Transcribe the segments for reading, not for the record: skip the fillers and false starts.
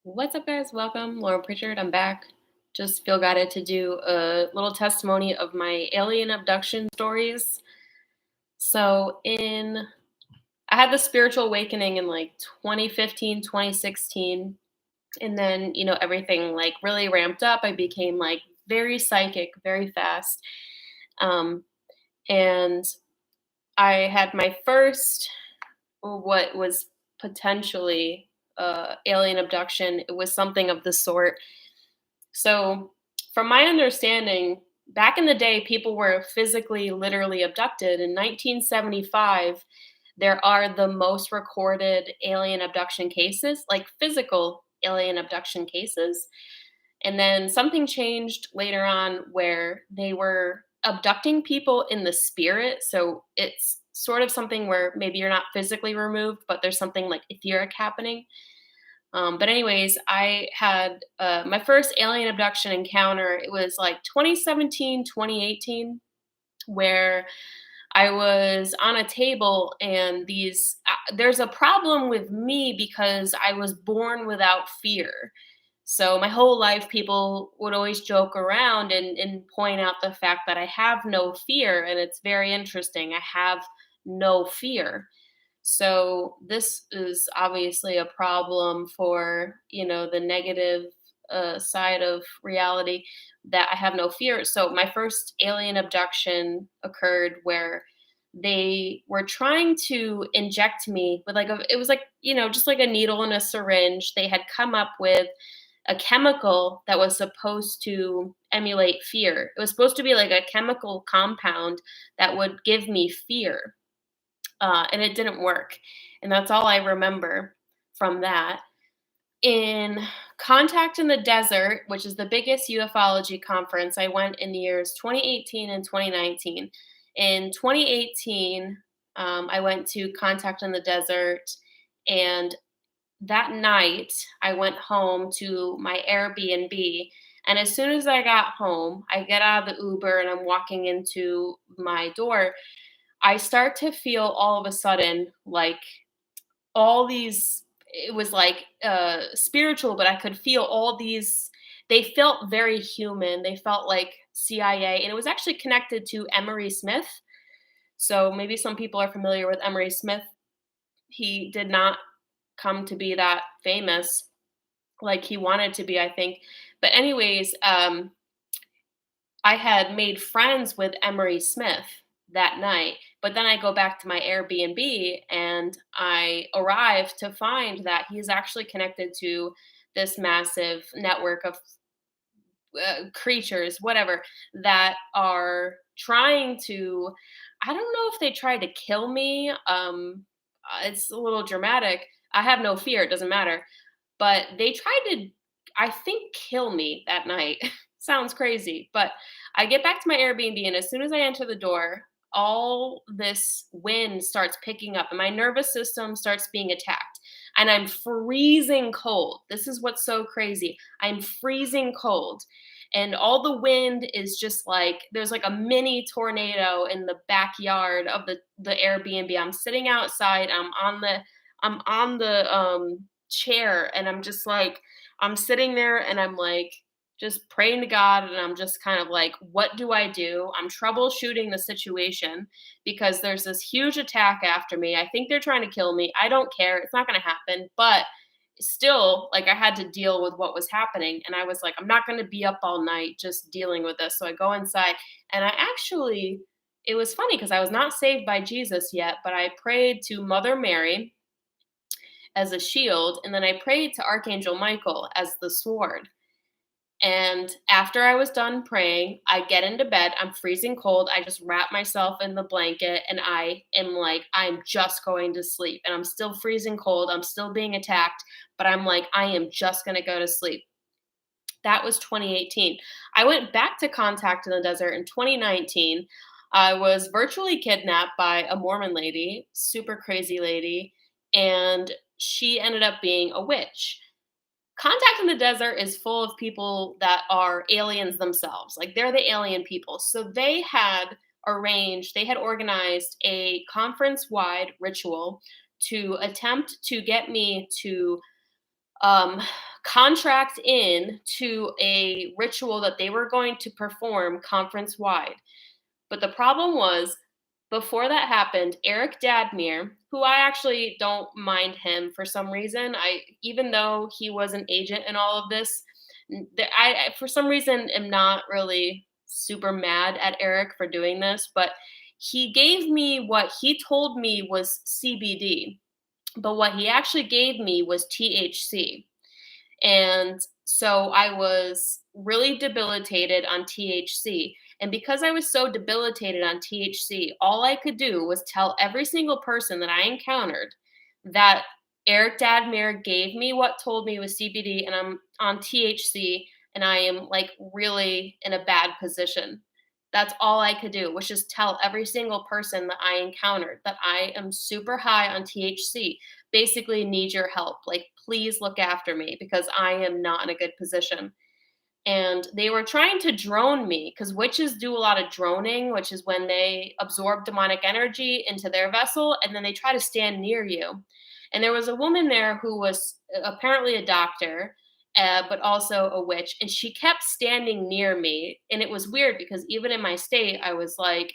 What's up, guys? Welcome. Lauren Pritchard. I'm back. Just feel guided to do a little testimony of my alien abduction stories. I had the spiritual awakening in like 2015, 2016. And then, everything like really ramped up. I became like very psychic, very fast. Um, and I had my first, what was potentially alien abduction. It was something of the sort. So, from my understanding, back in the day, people were physically, literally abducted. In 1975, there are the most recorded alien abduction cases, like physical alien abduction cases. And then something changed later on where they were abducting people in the spirit. So it's sort of something where maybe you're not physically removed, but there's something like etheric happening. But anyways, I had my first alien abduction encounter. It was like 2017, 2018, where I was on a table and there's a problem with me because I was born without fear. So my whole life, people would always joke around and point out the fact that I have no fear. And it's very interesting. I have no fear. So this is obviously a problem for, the negative side of reality, that I have no fear. So my first alien abduction occurred where they were trying to inject me with it was like, just like a needle and a syringe. They had come up with a chemical that was supposed to emulate fear. It was supposed to be like a chemical compound that would give me fear, and it didn't work. And that's all I remember from that. In Contact in the Desert, which is the biggest ufology conference, I went in the years 2018 and 2019. In 2018, I went to Contact in the Desert, and that night I went home to my Airbnb. And as soon as I got home, I get out of the Uber and I'm walking into my door. I start to feel all of a sudden like all these, it was like spiritual, but I could feel all these, they felt very human. They felt like CIA, and it was actually connected to Emery Smith. So maybe some people are familiar with Emery Smith. He did not come to be that famous like he wanted to be, I think. But anyways, I had made friends with Emery Smith that night, but then I go back to my Airbnb and I arrive to find that he's actually connected to this massive network of creatures, whatever, that are trying to. I don't know if they tried to kill me. It's a little dramatic. I have no fear. It doesn't matter. But they tried to, I think, kill me that night. Sounds crazy, but I get back to my Airbnb, and as soon as I enter the door, all this wind starts picking up, and my nervous system starts being attacked. And I'm freezing cold. This is what's so crazy. I'm freezing cold. And all the wind is just like there's like a mini tornado in the backyard of the Airbnb. I'm sitting outside. I'm on the chair, and I'm just like I'm sitting there and I'm like just praying to God, and I'm just kind of like, what do I do? I'm troubleshooting the situation because there's this huge attack after me. I think they're trying to kill me. I don't care. It's not going to happen. But still, like, I had to deal with what was happening. And I was like, I'm not going to be up all night just dealing with this. So I go inside, and it was funny because I was not saved by Jesus yet, but I prayed to Mother Mary as a shield. And then I prayed to Archangel Michael as the sword. And after I was done praying, I get into bed. I'm freezing cold. I just wrap myself in the blanket and I am like, I'm just going to sleep. And I'm still freezing cold. I'm still being attacked, but I'm like, I am just going to go to sleep. That was 2018. I went back to Contact in the Desert in 2019. I was virtually kidnapped by a Mormon lady, super crazy lady, and she ended up being a witch. Contact in the Desert is full of people that are aliens themselves. Like, they're the alien people. So they had organized a conference wide ritual to attempt to get me to um, contract in to a ritual that they were going to perform conference wide. But the problem was, before that happened, Eric Dadmere, who I actually don't mind him for some reason. Even though he was an agent in all of this, for some reason am not really super mad at Eric for doing this, but he gave me what he told me was CBD, but what he actually gave me was THC. And so I was really debilitated on THC. And because I was so debilitated on THC, all I could do was tell every single person that I encountered that Eric Dadmere gave me what told me was CBD and I'm on THC and I am like really in a bad position. That's all I could do was just tell every single person that I encountered that I am super high on THC, basically need your help. Like, please look after me because I am not in a good position. And they were trying to drone me because witches do a lot of droning, which is when they absorb demonic energy into their vessel and then they try to stand near you. And there was a woman there who was apparently a doctor, but also a witch. And she kept standing near me. And it was weird because even in my state, I was like,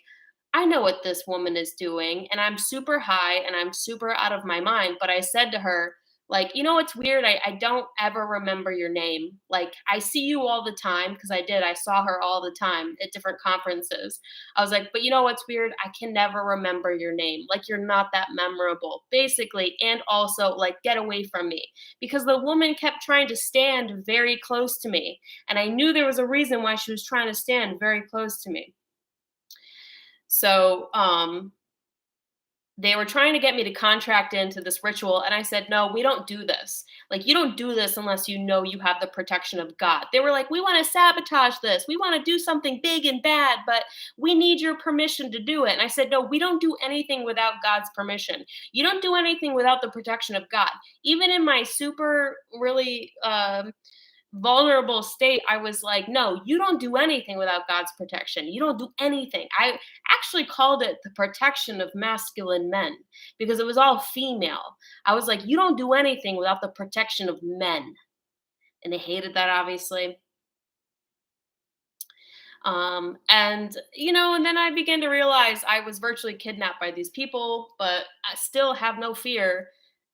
I know what this woman is doing. And I'm super high and I'm super out of my mind. But I said to her, like, you know what's weird? I don't ever remember your name. Like, I see you all the time because I did. I saw her all the time at different conferences. I was like, but you know what's weird? I can never remember your name. Like, you're not that memorable, basically. And also, like, get away from me. Because the woman kept trying to stand very close to me. And I knew there was a reason why she was trying to stand very close to me. So, they were trying to get me to contract into this ritual, and I said, "No, we don't do this. Like, you don't do this unless you know you have the protection of God." They were like, "We want to sabotage this. We want to do something big and bad, but we need your permission to do it." And I said, "No, we don't do anything without God's permission. You don't do anything without the protection of God." Even in my super really vulnerable state, I was like, no, you don't do anything without God's protection. You don't do anything. I actually called it the protection of masculine men because it was all female. I was like, you don't do anything without the protection of men. And they hated that, obviously. And then I began to realize I was virtually kidnapped by these people, but I still have no fear.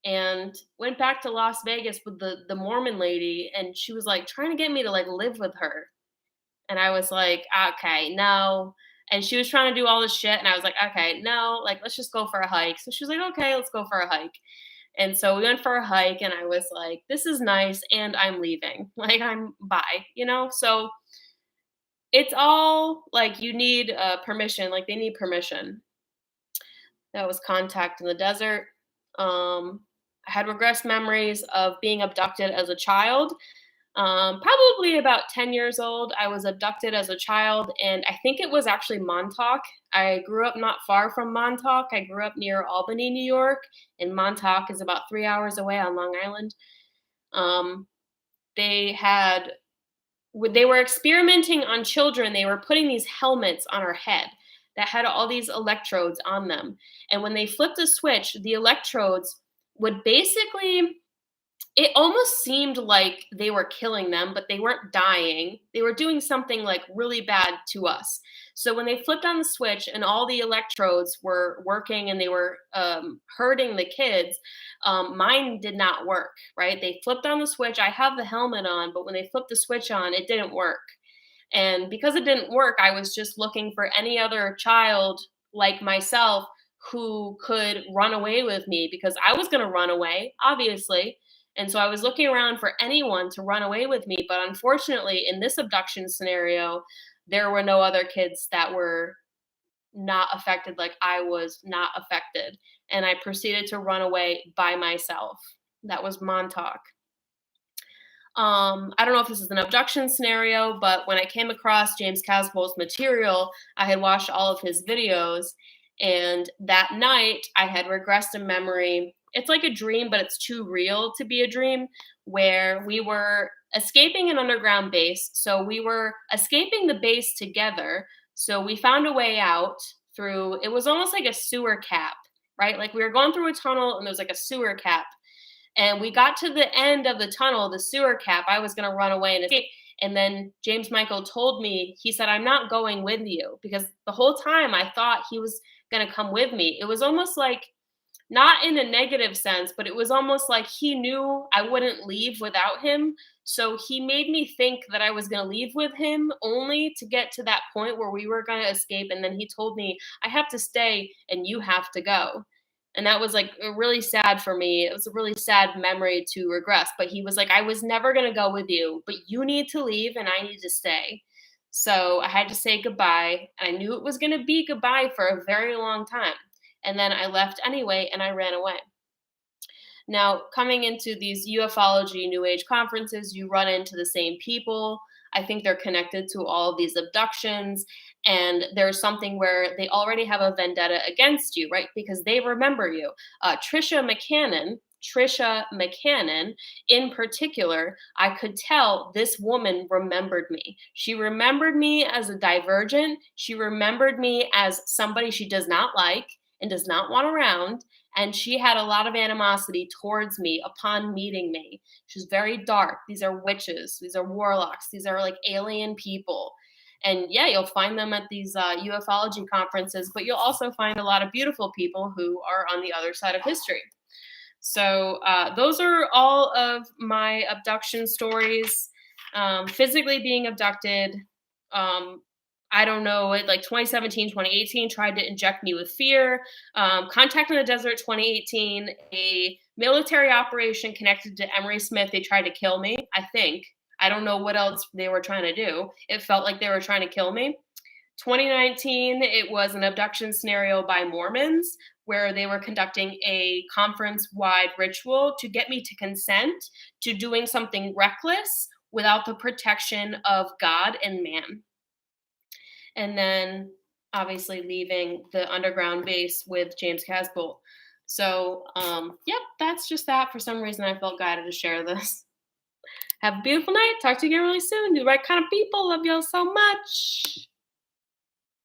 And went back to Las Vegas with the Mormon lady, and she was like trying to get me to like live with her. And I was like, okay, no. And she was trying to do all this shit, and I was like, okay, no, like let's just go for a hike. So she was like, okay, let's go for a hike. And so we went for a hike, and I was like, this is nice, and I'm leaving. Like I'm bye. So it's all like you need permission, like they need permission. That was contact in the desert. I had regressed memories of being abducted as a child. Probably about 10 years old, I was abducted as a child, and I think it was actually Montauk. I grew up not far from Montauk. I grew up near Albany, New York, and Montauk is about 3 hours away on Long Island. Um, they had they were experimenting on children. They were putting these helmets on our head that had all these electrodes on them. And when they flipped a switch, the electrodes would basically, it almost seemed like they were killing them, but they weren't dying. They were doing something like really bad to us. So when they flipped on the switch and all the electrodes were working and they were hurting the kids, mine did not work, right? They flipped on the switch. I have the helmet on, but when they flipped the switch on, it didn't work. And because it didn't work, I was just looking for any other child like myself who could run away with me because I was going to run away, obviously. And so I was looking around for anyone to run away with me. But unfortunately, in this abduction scenario, there were no other kids that were not affected like I was not affected. And I proceeded to run away by myself. That was Montauk. I don't know if this is an abduction scenario, but when I came across James Casbo's material, I had watched all of his videos. And that night, I had regressed a memory. It's like a dream, but it's too real to be a dream, where we were escaping an underground base. So we were escaping the base together. So we found a way out it was almost like a sewer cap, right? Like we were going through a tunnel and there was like a sewer cap. And we got to the end of the tunnel, the sewer cap. I was going to run away and escape. And then James Michael told me, he said, I'm not going with you, because the whole time I thought he was going to come with me. It was almost like, not in a negative sense, but it was almost like he knew I wouldn't leave without him. So he made me think that I was going to leave with him only to get to that point where we were going to escape. And then he told me, I have to stay and you have to go. And that was like really sad for me. It was a really sad memory to regress. But he was like, I was never going to go with you, but you need to leave and I need to stay. So I had to say goodbye. And I knew it was going to be goodbye for a very long time. And then I left anyway and I ran away. Now, coming into these ufology New Age conferences, you run into the same people. I think they're connected to all of these abductions. And there's something where they already have a vendetta against you, right? Because they remember you. Trisha McCannon, in particular, I could tell this woman remembered me. She remembered me as a divergent. She remembered me as somebody she does not like and does not want around. And she had a lot of animosity towards me upon meeting me. She's very dark. These are witches. These are warlocks. These are like alien people. And yeah, you'll find them at these ufology conferences, but you'll also find a lot of beautiful people who are on the other side of history. So those are all of my abduction stories. Physically being abducted, I don't know, like 2017, 2018, tried to inject me with fear. Contact in the Desert 2018, a military operation connected to Emery Smith. They tried to kill me, I think. I don't know what else they were trying to do. It felt like they were trying to kill me. 2019, it was an abduction scenario by Mormons where they were conducting a conference-wide ritual to get me to consent to doing something reckless without the protection of God and man. And then obviously leaving the underground base with James Casbolt. So, yep, that's just that. For some reason, I felt guided to share this. Have a beautiful night. Talk to you again really soon. Do the right kind of people. Love y'all so much.